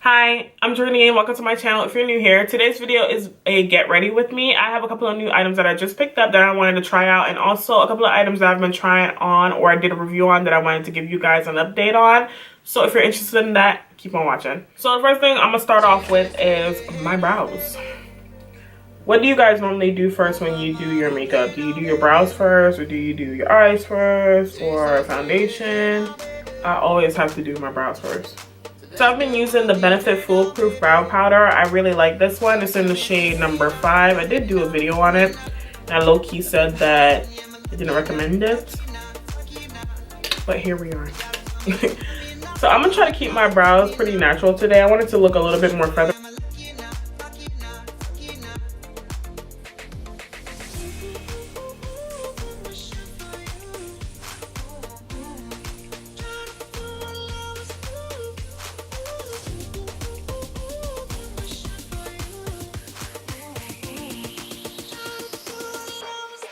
Hi, I'm Journey and welcome to my channel. If you're new here, today's video is a get ready with me. I have a couple of new items that I just picked up that I wanted to try out, and also a couple of items that I've been trying on or I did a review on that I wanted to give you guys an update on. So if you're interested in that, keep on watching. So the first thing I'm gonna start off with is my brows. What do you guys normally do first when you do your makeup? Do you do your brows first, or do you do your eyes first, or foundation? I always have to do my brows first. So I've been using the Benefit Foolproof Brow Powder. I really like this one. It's in the shade number 5. I did do a video on it, and I low-key said that I didn't recommend it, but here we are. So I'm gonna try to keep my brows pretty natural today. I want it to look a little bit more feathered.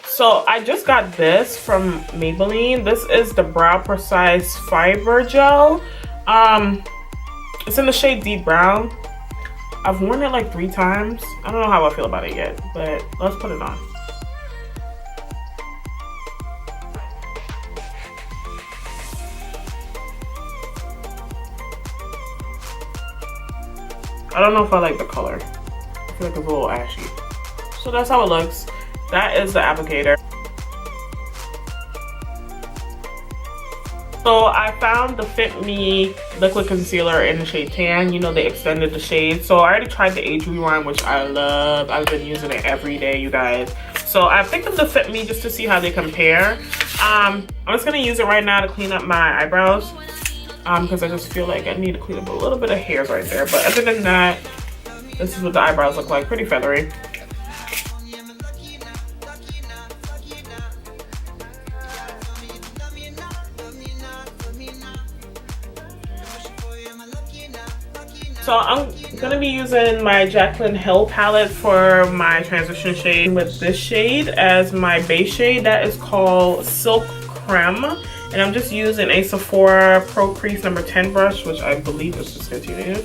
So I just got this from Maybelline. This is the Brow Precise Fiber Gel. It's in the shade Deep Brown. I've worn it like 3 times. I don't know how I feel about it yet, but let's put it on. I don't know if I like the color. I feel like it's a little ashy. So that's how it looks. That is the applicator. So I found the Fit Me liquid concealer in the shade Tan. You know, they extended the shade. So I already tried the Age Rewind, which I love. I've been using it every day, you guys. So I picked up the Fit Me just to see how they compare. I'm just gonna use it right now to clean up my eyebrows, because I just feel like I need to clean up a little bit of hairs right there. But other than that, this is what the eyebrows look like, pretty feathery. So I'm gonna be using my Jaclyn Hill palette for my transition shade with this shade as my base shade. That is called Silk Creme. And I'm just using a Sephora Pro Crease number 10 brush, which I believe is discontinued.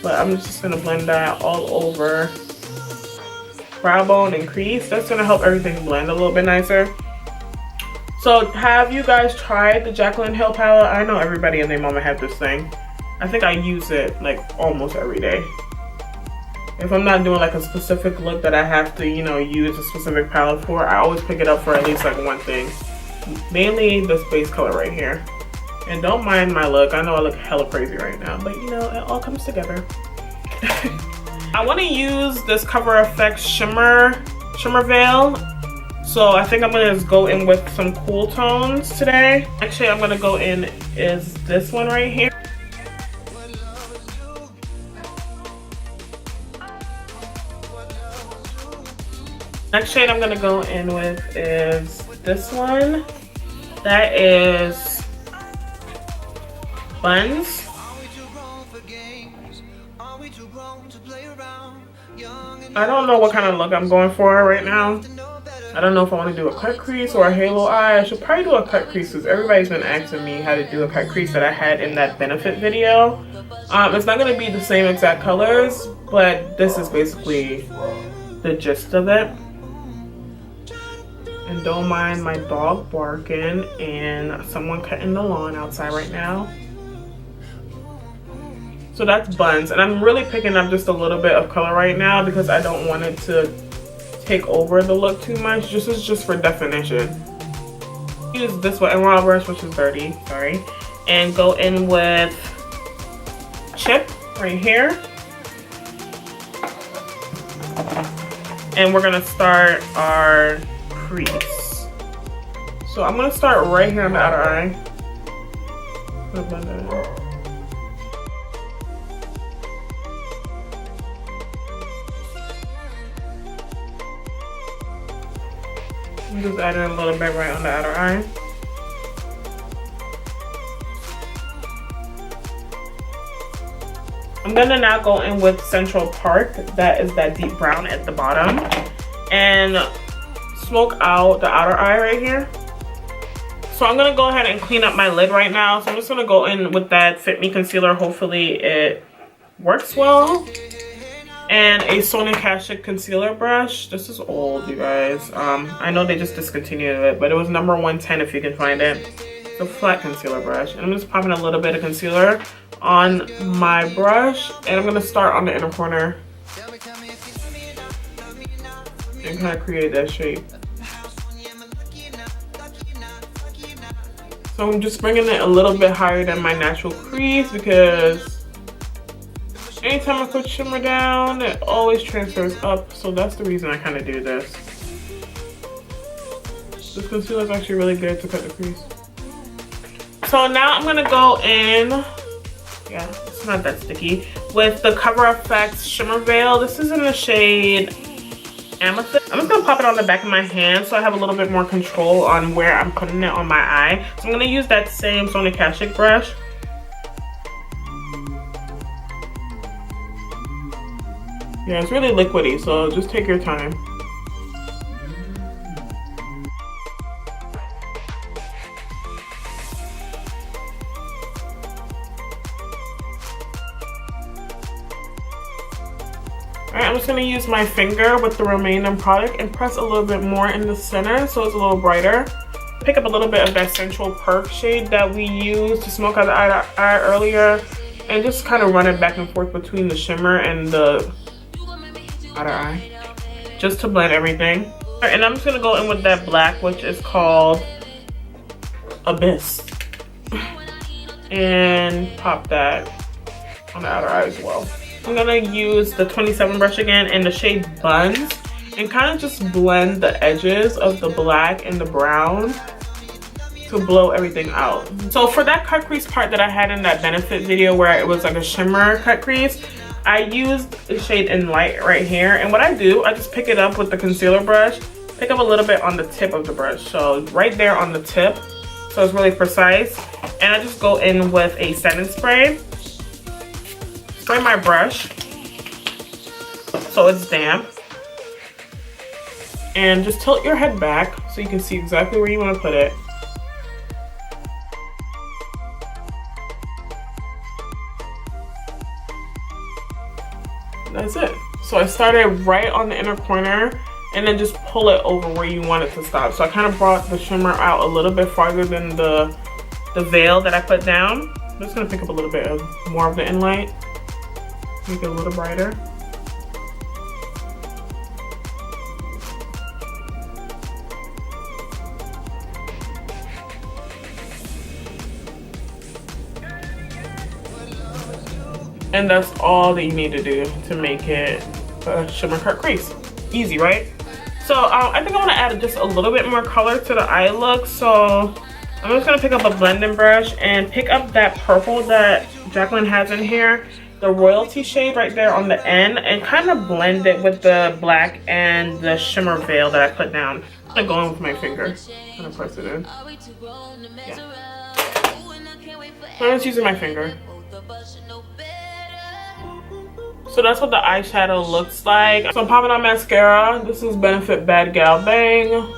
But I'm just gonna blend that all over brow bone and crease. That's gonna help everything blend a little bit nicer. So have you guys tried the Jaclyn Hill palette? I know everybody and their mama have this thing. I think I use it like almost every day. If I'm not doing like a specific look that I have to, you know, use a specific palette for, I always pick it up for at least like one thing. Mainly this base color right here. And don't mind my look. I know I look hella crazy right now, but you know, it all comes together. I want to use this Cover FX Shimmer Veil. So I think I'm gonna just go in with some cool tones today. Actually, I'm gonna go in is this one right here. Next shade I'm gonna go in with is this one. That is Buns. I don't know what kind of look I'm going for right now. I don't know if I want to do a cut crease or a halo eye. I should probably do a cut crease because everybody's been asking me how to do a cut crease that I had in that Benefit video. It's not going to be the same exact colors, but this is basically the gist of it. And don't mind my dog barking and someone cutting the lawn outside right now. So that's Buns, and I'm really picking up just a little bit of color right now because I don't want it to take over the look too much. This is just for definition. Use this one, raw brush, which is dirty, sorry, and go in with Chip right here. And we're gonna start our crease. So I'm gonna start right here on the outer eye. I'm just adding a little bit right on the outer eye. I'm gonna now go in with Central Park. That is that deep brown at the bottom. And smoke out the outer eye right here. So I'm going to go ahead and clean up my lid right now. So I'm just going to go in with that Fit Me concealer. Hopefully it works well. And a Sony Kashuk concealer brush. This is old, you guys. I know they just discontinued it, but it was number 110 if you can find it. It's a flat concealer brush. And I'm just popping a little bit of concealer on my brush. And I'm going to start on the inner corner. And kind of create that shape. So I'm just bringing it a little bit higher than my natural crease because anytime I put shimmer down, it always transfers up. So that's the reason I kind of do this. This concealer is actually really good to cut the crease. So now I'm going to go in, yeah, it's not that sticky, with the Cover FX Shimmer Veil. This is in the shade Amethyst. I'm just gonna pop it on the back of my hand so I have a little bit more control on where I'm putting it on my eye. So I'm gonna use that same Sony Kashuk brush. Yeah, it's really liquidy, so just take your time. Alright, I'm just going to use my finger with the remaining product and press a little bit more in the center so it's a little brighter. Pick up a little bit of that Central Perk shade that we used to smoke out the eye earlier and just kind of run it back and forth between the shimmer and the outer eye just to blend everything. Alright, and I'm just going to go in with that black, which is called Abyss, and pop that on the outer eye as well. I'm gonna use the 27 brush again in the shade Buns and kind of just blend the edges of the black and the brown to blow everything out. So for that cut crease part that I had in that benefit video where it was like a shimmer cut crease, I used the shade in Light right here. And what I do, I just pick it up with the concealer brush, pick up a little bit on the tip of the brush. So right there on the tip, so it's really precise. And I just go in with a setting spray. Spray my brush so it's damp, and just tilt your head back so you can see exactly where you want to put it. That's it. So I started right on the inner corner and then just pull it over where you want it to stop. So I kind of brought the shimmer out a little bit farther than the veil that I put down. I'm just going to pick up a little bit of more of the inlight. Make it a little brighter. And that's all that you need to do to make it a shimmer cut crease. Easy, right? So I think I want to add just a little bit more color to the eye look. So I'm just going to pick up a blending brush and pick up that purple that Jacqueline has in here, the royalty shade right there on the end, and kind of blend it with the black and the shimmer veil that I put down. I'm gonna go in with my finger, kind of press it in. Yeah. So I'm just using my finger. So that's what the eyeshadow looks like. So I'm popping on mascara. This is Benefit Bad Gal Bang.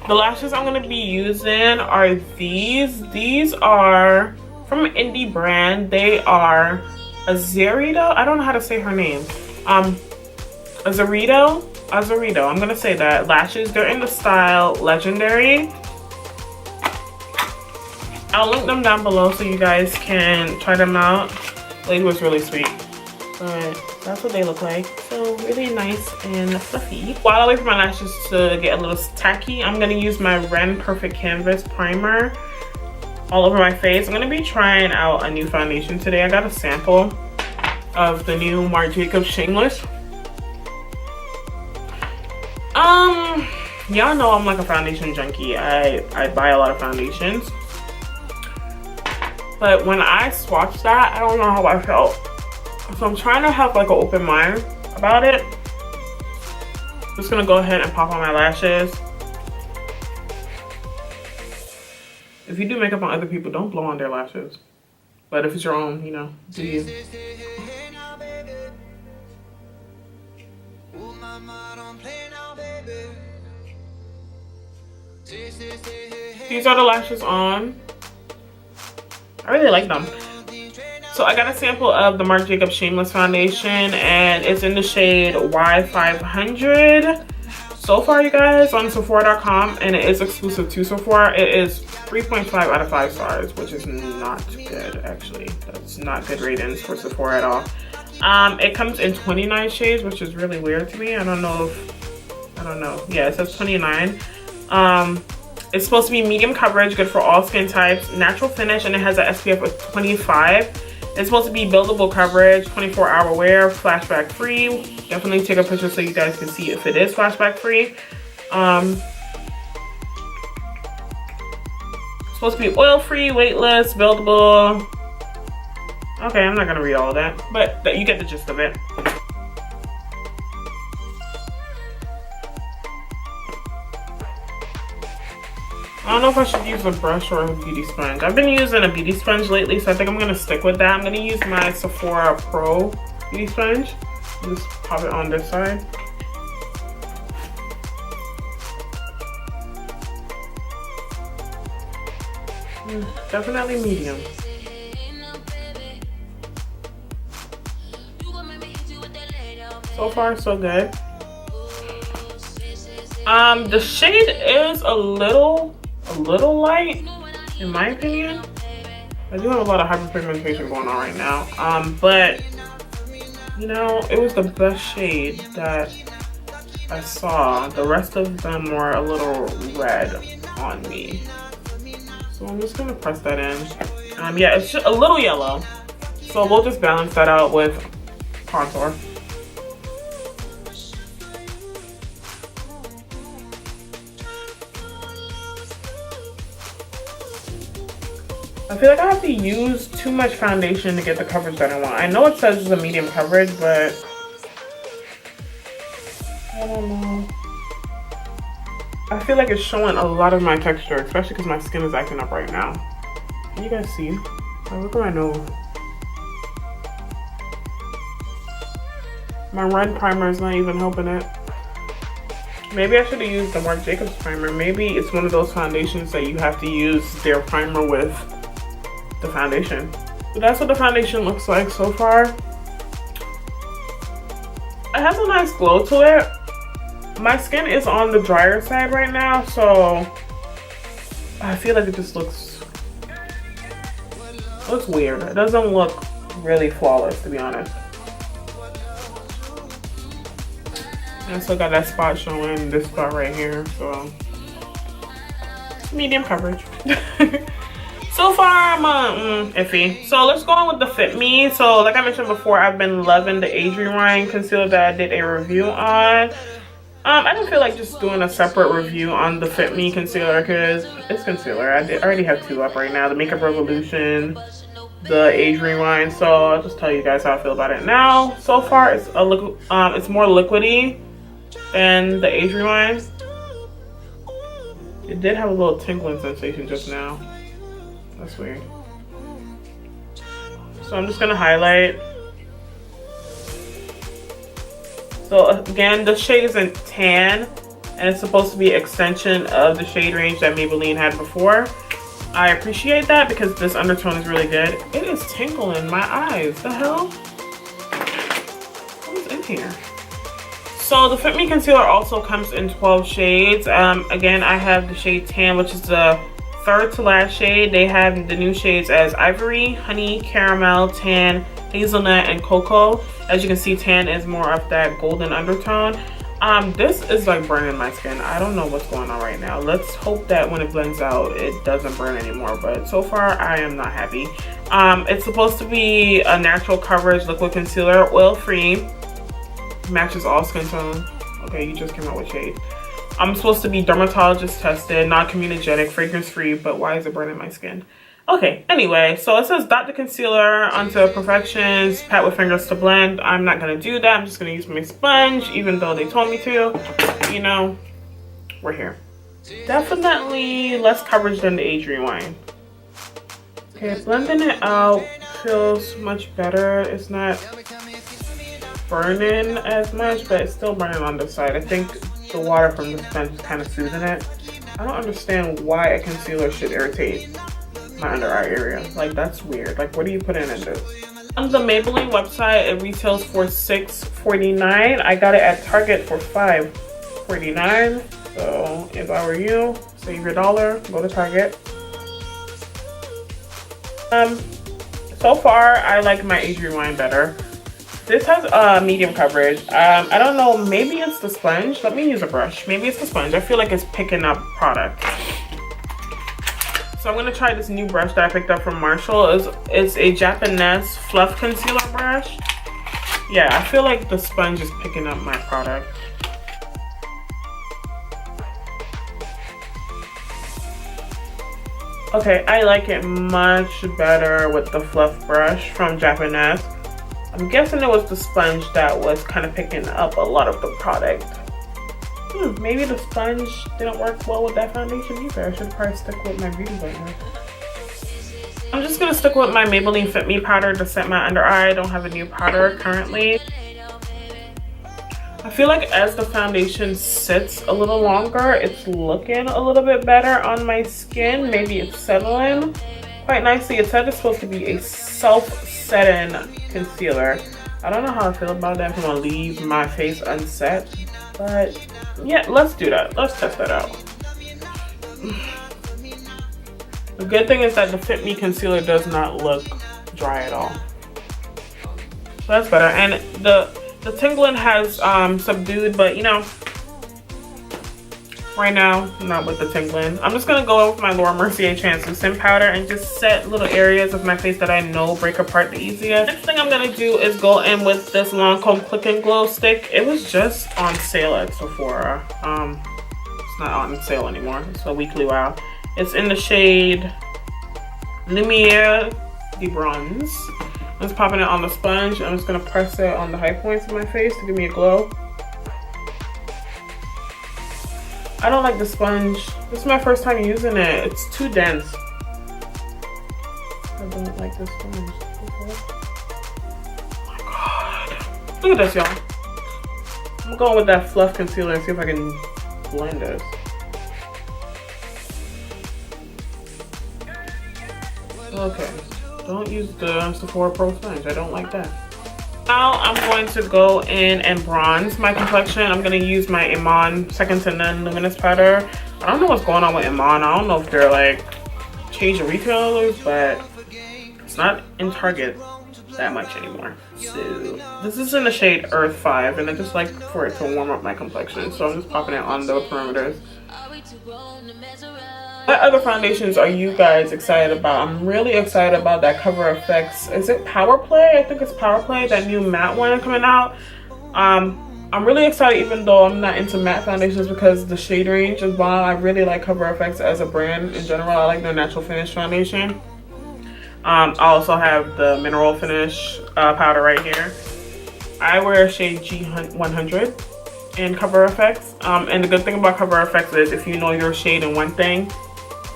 The lashes I'm gonna be using are these. These are from an indie brand. They are Azeredo. I don't know how to say her name. Azeredo. I'm gonna say that. Lashes. They're in the style Legendary. I'll link them down below so you guys can try them out. Lady was really sweet. But that's what they look like. So really nice and fluffy. While I wait for my lashes to get a little tacky, I'm gonna use my Ren Perfect Canvas primer all over my face. I'm gonna be trying out a new foundation today. I got a sample of the new Marc JACOBS Shameless. Y'all know I'm like a foundation junkie. I buy a lot of foundations. But when I swatched that, I don't know how I felt. So I'm trying to have like an open mind about it. I'm just gonna go ahead and pop on my lashes. If you do makeup on other people, don't blow on their lashes. But if it's your own, you know, do you. These are the lashes on. I really like them. So I got a sample of the Marc Jacobs Shameless Foundation, and it's in the shade Y500. So far, you guys, on Sephora.com, and it is exclusive to Sephora. It is 3.5 out of 5 stars, which is not good, actually. That's not good ratings for Sephora at all. It comes in 29 shades, which is really weird to me. I don't know. Yeah, it says 29. It's supposed to be medium coverage, good for all skin types, natural finish, and it has an SPF of 25. It's supposed to be buildable coverage, 24-hour wear, flashback free. Definitely take a picture so you guys can see if it is flashback free. It's supposed to be oil free, weightless, buildable. Okay, I'm not gonna read all of that, but you get the gist of it. I don't know if I should use a brush or a beauty sponge. I've been using a beauty sponge lately, so I think I'm gonna stick with that. I'm gonna use my Sephora Pro beauty sponge. Just pop it on this side. Definitely medium. So far, so good. The shade is a little light, in my opinion. I do have a lot of hyperpigmentation going on right now. But you know, it was the best shade that I saw. The rest of them were a little red on me. So I'm just gonna press that in. Yeah, it's just a little yellow. So we'll just balance that out with contour. I feel like I have to use too much foundation to get the coverage that I want. I know it says it's a medium coverage, but I don't know. I feel like it's showing a lot of my texture, especially because my skin is acting up right now. Can you guys see? Oh, look at my nose. My red primer is not even helping it. Maybe I should have used the Marc Jacobs primer. Maybe it's one of those foundations that you have to use their primer with the foundation. So that's what the foundation looks like so far. It has a nice glow to it. My skin is on the drier side right now, so I feel like it just looks weird. It doesn't look really flawless, to be honest. I still got that spot showing, this spot right here, so medium coverage. So far, I'm iffy. So let's go on with the Fit Me. So like I mentioned before, I've been loving the Age Rewind concealer that I did a review on. I didn't feel like just doing a separate review on the Fit Me concealer because it's concealer. I already have 2 up right now, the Makeup Revolution, the Age Rewind. So I'll just tell you guys how I feel about it now. So far, it's it's more liquidy than the Age Rewind. It did have a little tingling sensation just now. That's weird. So I'm just gonna highlight. So again, the shade is in tan, and it's supposed to be an extension of the shade range that Maybelline had before. I appreciate that because this undertone is really good. It is tingling my eyes. The hell? What's in here? So the Fit Me concealer also comes in 12 shades. Again, I have the shade Tan, which is the 3rd to last shade. They have the new shades as Ivory, Honey, Caramel, Tan, Hazelnut, and Cocoa. As you can see, Tan is more of that golden undertone. This is like burning my skin. I don't know what's going on right now. Let's hope that when it blends out, it doesn't burn anymore. But so far, I am not happy. It's supposed to be a natural coverage liquid concealer, oil-free, matches all skin tone. Okay, you just came out with shade. I'm supposed to be dermatologist tested, non-comedogenic, fragrance free, but why is it burning my skin? Okay, anyway, so it says dot the concealer onto perfections, pat with fingers to blend. I'm not gonna do that. I'm just gonna use my sponge, even though they told me to. You know, we're here. Definitely less coverage than the Age Rewind. Okay, blending it out feels much better. It's not burning as much, but it's still burning on the side. I think the water from the sponge is kind of soothing it. I don't understand why a concealer should irritate my under eye area. Like, that's weird. Like, what are you putting in this? On the Maybelline website, it retails for $6.49. I got it at Target for $5.49. So if I were you, save your dollar, go to Target. So far, I like my Azeredo better. This has medium coverage. I don't know, maybe it's the sponge. Let me use a brush. Maybe it's the sponge. I feel like it's picking up product. So I'm gonna try this new brush that I picked up from Marshall. It's a Japanesse Fluff concealer brush. Yeah, I feel like the sponge is picking up my product. Okay, I like it much better with the Fluff brush from Japanesse. I'm guessing it was the sponge that was kind of picking up a lot of the product. Maybe the sponge didn't work well with that foundation either. I should probably stick with my beauty blender. I'm just gonna stick with my Maybelline Fit Me powder to set my under eye. I don't have a new powder currently. I feel like as the foundation sits a little longer, it's looking a little bit better on my skin. Maybe it's settling quite nicely. It said it's supposed to be a self-setting concealer. I don't know how I feel about that. If I'm gonna leave my face unset, but yeah, let's do that. Let's test that out. The good thing is that the Fit Me concealer does not look dry at all. So that's better. And the tingling has subdued, but you know, right now, not with the tingling. I'm just gonna go with my Laura Mercier translucent powder and just set little areas of my face that I know break apart the easiest. Next thing I'm gonna do is go in with this Lancome Click and Glow stick. It was just on sale at Sephora. It's not on sale anymore. It's a weekly wow. It's in the shade Lumiere de Bronze. I'm just popping it on the sponge. I'm just gonna press it on the high points of my face to give me a glow. I don't like the sponge. This is my first time using it. It's too dense. I don't like this sponge. Oh my god. Look at this, y'all. I'm going with that Fluff concealer and see if I can blend this. Okay. Don't use the Sephora Pro sponge. I don't like that. Now I'm going to go in and bronze my complexion. I'm going to use my Iman Second to None Luminous Powder. I don't know what's going on with Iman. I don't know if they're like changing retailers, but it's not in Target that much anymore. So this is in the shade Earth 5, and I just like for it to warm up my complexion. So I'm just popping it on the perimeters. What other foundations are you guys excited about? I'm really excited about that Cover FX. Is it Power Play? I think it's Power Play, that new matte one coming out. I'm really excited even though I'm not into matte foundations because the shade range is bomb. I really like Cover FX as a brand in general. I like their natural finish foundation. I also have the mineral finish powder right here. I wear shade G100 in Cover FX. And the good thing about Cover FX is if you know your shade in one thing,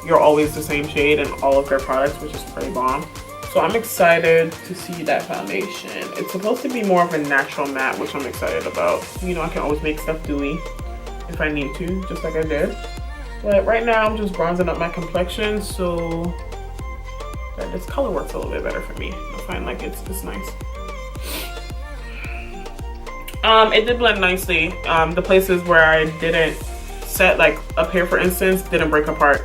you're always the same shade in all of their products, which is pretty bomb. So I'm excited to see that foundation. It's supposed to be more of a natural matte, which I'm excited about. You know, I can always make stuff dewy if I need to, just like I did. But right now I'm just bronzing up my complexion so that this color works a little bit better for me. I find like it's nice. It did blend nicely. The places where I didn't set, like up here for instance, didn't break apart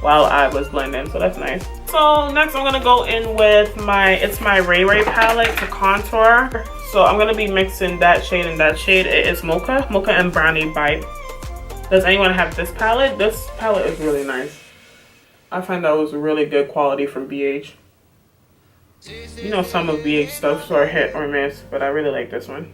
while I was blending, so that's nice. So next I'm gonna go in with my Ray Ray palette to contour. So I'm gonna be mixing that shade and that shade. It is Mocha and Brownie Bite. Does anyone have this palette? This palette is really nice. I find that was really good quality from BH. You know, some of BH stuffs are hit or miss, but I really like this one.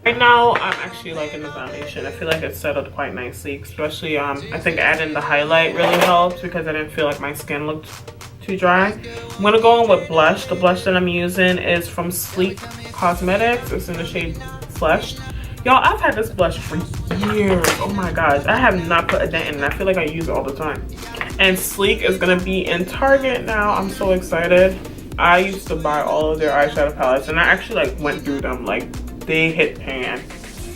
Right now, I'm actually liking the foundation. I feel like it's settled quite nicely, especially I think adding the highlight really helps because I didn't feel like my skin looked too dry. I'm gonna go in with blush. The blush that I'm using is from Sleek Cosmetics. It's in the shade Flushed. Y'all, I've had this blush for years. Oh my gosh, I have not put a dent in it. I feel like I use it all the time. And Sleek is gonna be in Target now. I'm so excited. I used to buy all of their eyeshadow palettes and I actually like went through them, like they hit pan.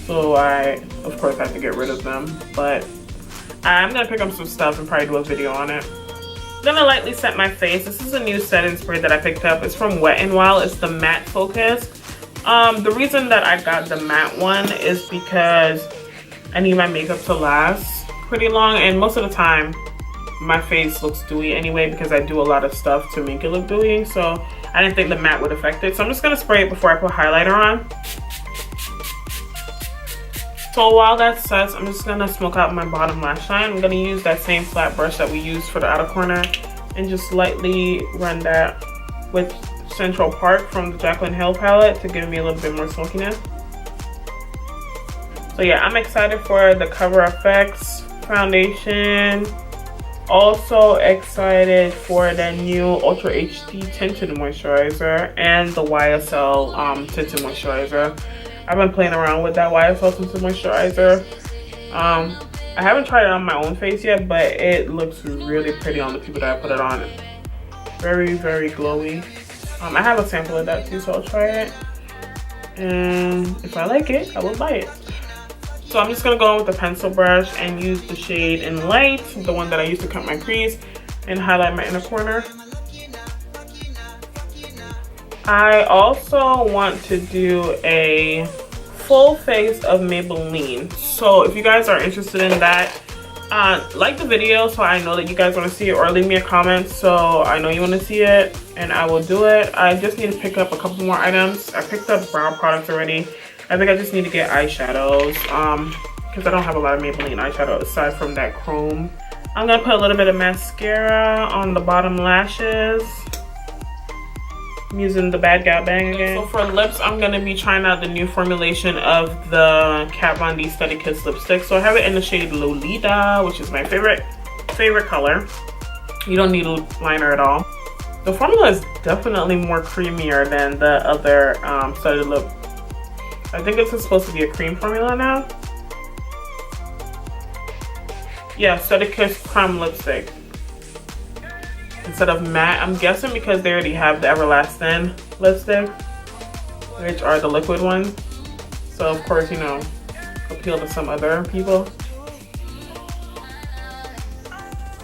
So I, of course, had to get rid of them. But I'm gonna pick up some stuff and probably do a video on it. I'm gonna lightly set my face. This is a new setting spray that I picked up. It's from Wet n Wild. It's the matte focus. The reason that I got the matte one is because I need my makeup to last pretty long, and most of the time my face looks dewy anyway because I do a lot of stuff to make it look dewy, so I didn't think the matte would affect it. So I'm just gonna spray it before I put highlighter on. So while that sets, I'm just gonna smoke out my bottom lash line. I'm gonna use that same flat brush that we used for the outer corner and just lightly run that with Central Park from the Jaclyn Hill palette to give me a little bit more smokiness. So yeah, I'm excited for the Cover FX foundation. Also excited for the new Ultra HD tinted moisturizer and the YSL tinted moisturizer. I've been playing around with that YSL tinted moisturizer. I haven't tried it on my own face yet, but it looks really pretty on the people that I put it on. Very, very glowy. I have a sample of that too, so I'll try it. And if I like it, I will buy it. So I'm just gonna go in with a pencil brush and use the shade in Light, the one that I used to cut my crease, and highlight my inner corner. I also want to do a full face of Maybelline. So if you guys are interested in that, like the video so I know that you guys want to see it, or leave me a comment so I know you want to see it and I will do it. I just need to pick up a couple more items. I picked up brow products already. I think I just need to get eyeshadows because I don't have a lot of Maybelline eyeshadow aside from that chrome. I'm gonna put a little bit of mascara on the bottom lashes. I'm using the Bad Gal Bang again. So for lips, I'm gonna be trying out the new formulation of the Kat Von D Steady Kiss lipstick. So I have it in the shade Lolita, which is my favorite color. You don't need a liner at all. The formula is definitely more creamier than the other studded lip. I think it's supposed to be a cream formula now. Yeah, Steady Kiss Creme lipstick instead of matte. I'm guessing because they already have the Everlasting lipstick, which are the liquid ones. So of course, you know, appeal to some other people.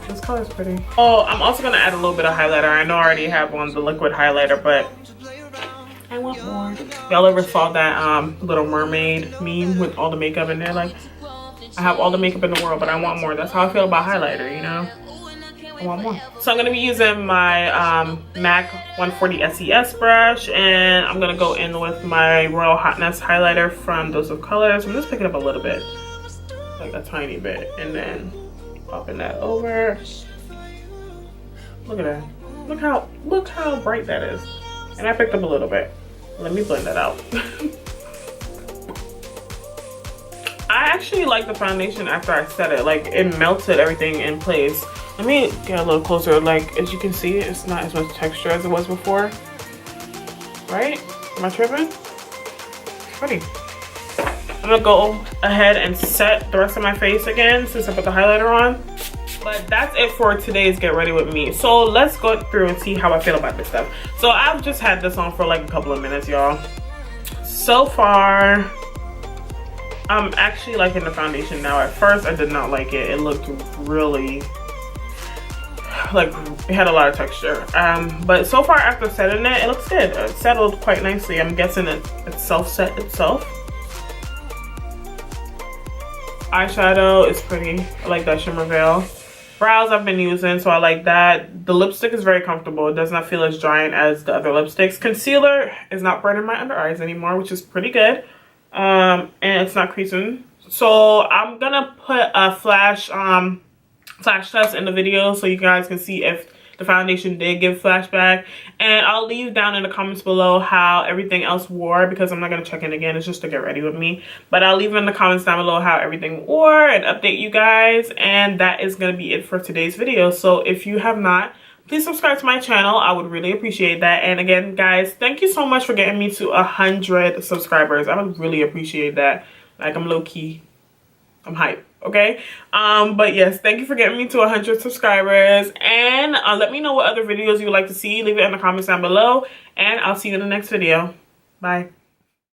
This color is pretty. Oh, I'm also gonna add a little bit of highlighter. I know I already have one, the liquid highlighter, but I want more. Y'all ever saw that Little Mermaid meme with all the makeup in there? Like, I have all the makeup in the world, but I want more. That's how I feel about highlighter, you know? I want more. So I'm gonna be using my MAC 140 SES brush, and I'm gonna go in with my Royal Hotness highlighter from Dose of Colors. I'm just picking up a little bit, like a tiny bit, and then popping that over. Look at that. Look how bright that is. And I picked up a little bit. Let me blend that out. I actually like the foundation after I set it. Like, it melted everything in place. Let me get a little closer. Like, as you can see, it's not as much texture as it was before. Right? Am I tripping? Pretty. I'm gonna go ahead and set the rest of my face again since I put the highlighter on. But that's it for today's Get Ready With Me. So let's go through and see how I feel about this stuff. So I've just had this on for like a couple of minutes, y'all. So far, I'm actually liking the foundation now. At first, I did not like it. It looked really, like, it had a lot of texture. But so far after setting it, it looks good. It settled quite nicely. I'm guessing it self-set itself. Eyeshadow is pretty. I like that Shimmer Veil. Brows I've been using, so I like that. The lipstick is very comfortable. It does not feel as drying as the other lipsticks. Concealer is not burning my under eyes anymore, which is pretty good. And it's not creasing. So I'm gonna put a flash test in the video so you guys can see if the foundation did give flashback. And I'll leave down in the comments below how everything else wore, because I'm not going to check in again. It's just to get ready with me. But I'll leave in the comments down below how everything wore and update you guys. And that is going to be it for today's video. So if you have not, please subscribe to my channel. I would really appreciate that. And again, guys, thank you so much for getting me to 100 subscribers. I would really appreciate that. Like, I'm low-key. I'm hyped. Okay, but yes, thank you for getting me to 100 subscribers, and let me know what other videos you would like to see. Leave it in the comments down below, and I'll see you in the next video. Bye.